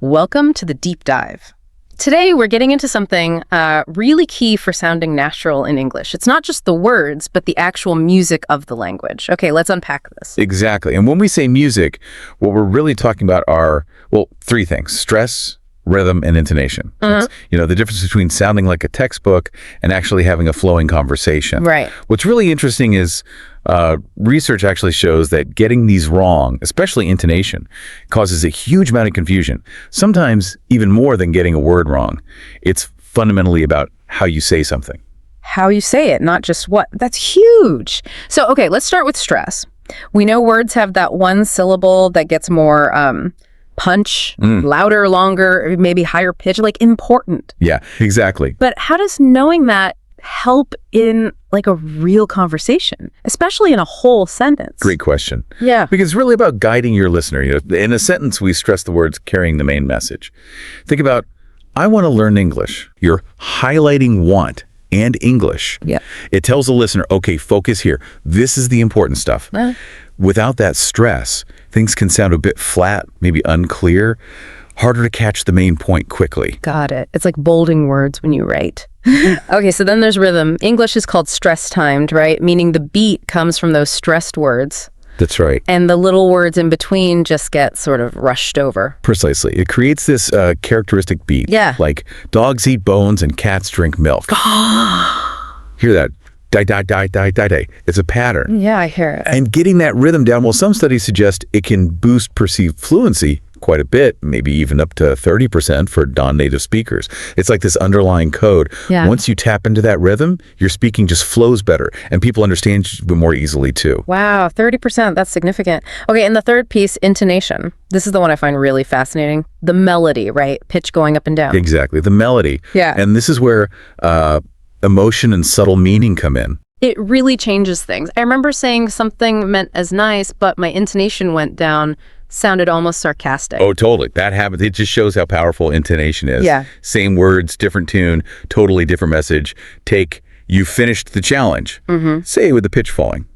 Welcome to the deep dive. Today, we're getting into something really key for sounding natural in English. It's not just the words, but the actual music of the language. Okay, let's unpack this. Exactly. And when we say music, what we're really talking about are, well, three things: stress, rhythm, and intonation. The difference between sounding like a textbook and actually having a flowing conversation. Right. What's really interesting is research actually shows that getting these wrong, especially intonation, causes a huge amount of confusion, sometimes even more than getting a word wrong. It's fundamentally about how you say something. How you say it, not just what. That's huge. So, okay, let's start with stress. We know words have that one syllable that gets more punch, louder, longer, maybe higher pitch, like important. Yeah, exactly. But how does knowing that help in like a real conversation, especially in a whole sentence? Great question. Yeah. Because it's really about guiding your listener. In a sentence, we stress the words carrying the main message. Think about, I want to learn English. You're highlighting want and English. Yeah. It tells the listener, okay, focus here. This is the important stuff. Without that stress, things can sound a bit flat, maybe unclear, harder to catch the main point quickly. Got it. It's like bolding words when you write. Okay, so then there's rhythm. English is called stress-timed, right? Meaning the beat comes from those stressed words. That's right. And the little words in between just get sort of rushed over. Precisely. It creates this characteristic beat. Yeah. Like dogs eat bones and cats drink milk. Hear that? Die, die, die, die, die, die. It's a pattern. Yeah, I hear it. And getting that rhythm down, well, some studies suggest it can boost perceived fluency quite a bit, maybe even up to 30% for non-native speakers. It's like this underlying code. Yeah. Once you tap into that rhythm, your speaking just flows better, and people understand you more easily too. Wow, 30%, that's significant. Okay, and the third piece, intonation. This is the one I find really fascinating. The melody, right? Pitch going up and down. Exactly, the melody. Yeah. And this is where emotion and subtle meaning come in. It really changes things. I remember saying something meant as nice, but my intonation went down, sounded almost sarcastic. Oh, totally. That happens. It just shows how powerful intonation is. Yeah. Same words, different tune, totally different message. Take, you finished the challenge. Say it with the pitch falling.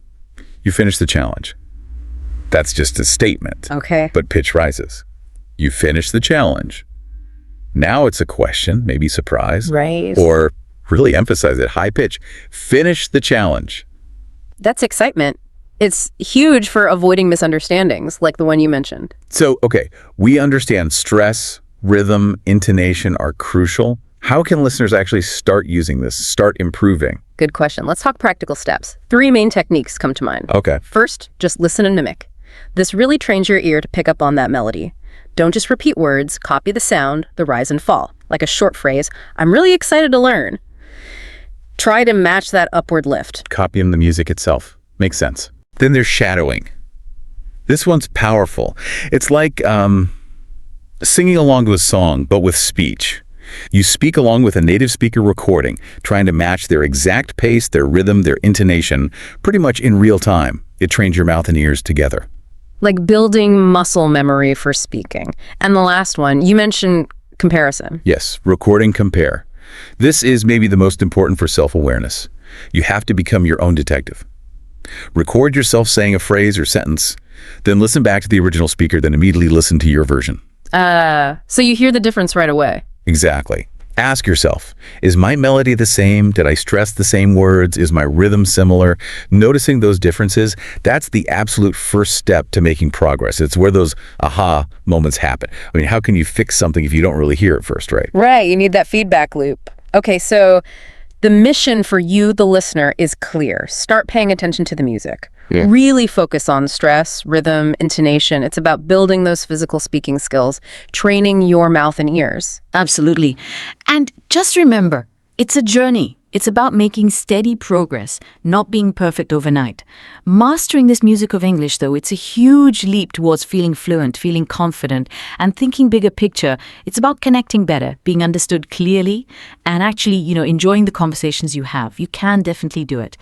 You finished the challenge. That's just a statement. Okay. But pitch rises. You finished the challenge. Now it's a question, maybe surprise. Right. Or really emphasize it, high pitch. Finish the challenge. That's excitement. It's huge for avoiding misunderstandings, like the one you mentioned. So, okay, we understand stress, rhythm, intonation are crucial. How can listeners actually start using this, start improving? Good question. Let's talk practical steps. 3 main techniques come to mind. Okay. First, just listen and mimic. This really trains your ear to pick up on that melody. Don't just repeat words, copy the sound, the rise and fall. Like a short phrase, I'm really excited to learn. Try to match that upward lift. Copying the music itself. Makes sense. Then there's shadowing. This one's powerful. It's like singing along to a song, but with speech. You speak along with a native speaker recording, trying to match their exact pace, their rhythm, their intonation, pretty much in real time. It trains your mouth and ears together. Like building muscle memory for speaking. And the last one, you mentioned comparison. Yes, recording compare. This is maybe the most important for self-awareness. You have to become your own detective. Record yourself saying a phrase or sentence, then listen back to the original speaker, then immediately listen to your version. So you hear the difference right away. Exactly. Ask yourself, is my melody the same? Did I stress the same words? Is my rhythm similar? Noticing those differences, that's the absolute first step to making progress. It's where those aha moments happen. I mean, how can you fix something if you don't really hear it first, right? Right, you need that feedback loop. Okay, so the mission for you, the listener, is clear. Start paying attention to the music. Yeah. Really focus on stress, rhythm, intonation. It's about building those physical speaking skills, training your mouth and ears. Absolutely. And just remember, it's a journey. It's about making steady progress, not being perfect overnight. Mastering this music of English, though, it's a huge leap towards feeling fluent, feeling confident, and thinking bigger picture. It's about connecting better, being understood clearly, and actually, enjoying the conversations you have. You can definitely do it.